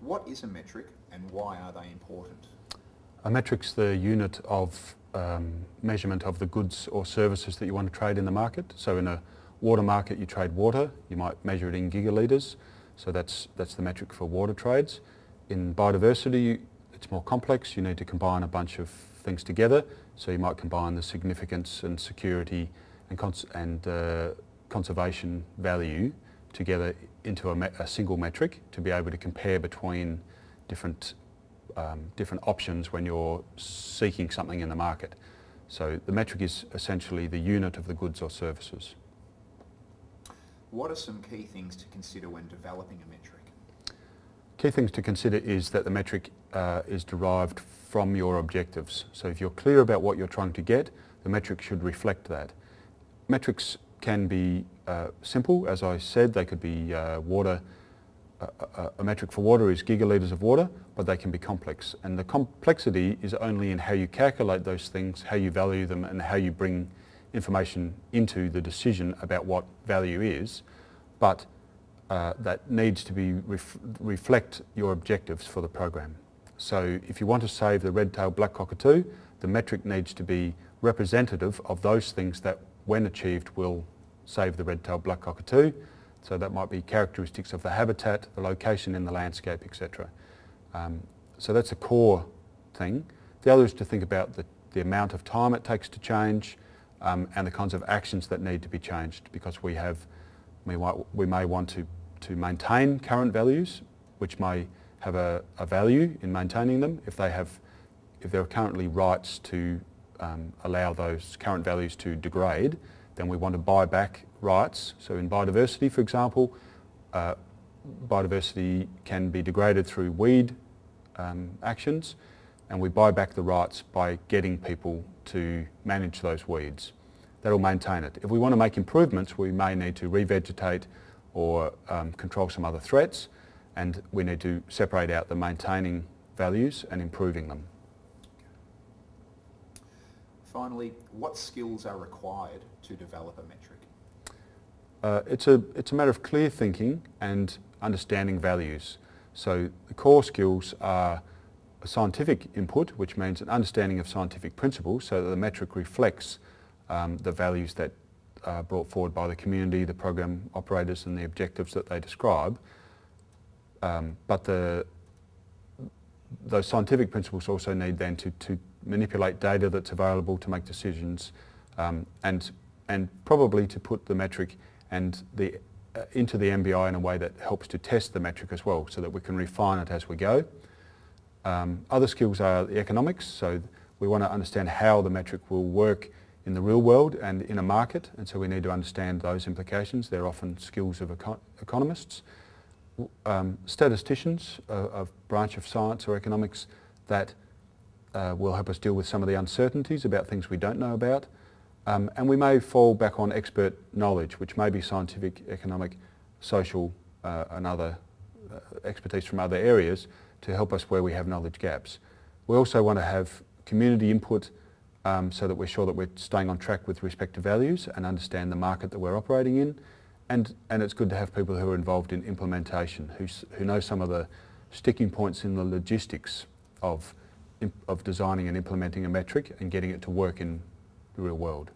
What is a metric and why are they important? A metric's the unit of measurement of the goods or services that you want to trade in the market. So in a water market you trade water, you might measure it in gigalitres, so that's the metric for water trades. In biodiversity it's more complex, you need to combine a bunch of things together, so you might combine the significance and security and conservation value together into a single metric to be able to compare between different options when you're seeking something in the market. So the metric is essentially the unit of the goods or services. What are some key things to consider when developing a metric? Key things to consider is that the metric is derived from your objectives. So if you're clear about what you're trying to get, the metric should reflect that. Metrics can be simple, as I said. They could be water. A metric for water is gigalitres of water, but they can be complex. And the complexity is only in how you calculate those things, how you value them, and how you bring information into the decision about what value is. But that needs to be reflect your objectives for the program. So if you want to save the red-tailed black cockatoo, the metric needs to be representative of those things that, when achieved, will save the red-tailed black cockatoo. So that might be characteristics of the habitat, the location in the landscape, etc. So that's a core thing. The other is to think about the amount of time it takes to change and the kinds of actions that need to be changed, because we may want to maintain current values, which may have a value in maintaining them. If there are currently rights to allow those current values to degrade, then we want to buy back rights. So in biodiversity, for example, biodiversity can be degraded through weed actions, and we buy back the rights by getting people to manage those weeds. That'll maintain it. If we want to make improvements, we may need to revegetate or control some other threats, and we need to separate out the maintaining values and improving them. Finally, what skills are required to develop a metric? It's a matter of clear thinking and understanding values. So the core skills are a scientific input, which means an understanding of scientific principles, so that the metric reflects the values that are brought forward by the community, the program operators, and the objectives that they describe. But those scientific principles also need then to manipulate data that's available to make decisions, and probably to put the metric and into the MBI in a way that helps to test the metric as well, so that we can refine it as we go. Other skills are the economics, so we want to understand how the metric will work in the real world and in a market, and so we need to understand those implications. They're often skills of economists. Statisticians, a branch of science or economics that will help us deal with some of the uncertainties about things we don't know about. And we may fall back on expert knowledge, which may be scientific, economic, social, and other expertise from other areas to help us where we have knowledge gaps. We also want to have community input so that we're sure that we're staying on track with respect to values and understand the market that we're operating in. And it's good to have people who are involved in implementation, who know some of the sticking points in the logistics of designing and implementing a metric and getting it to work in the real world.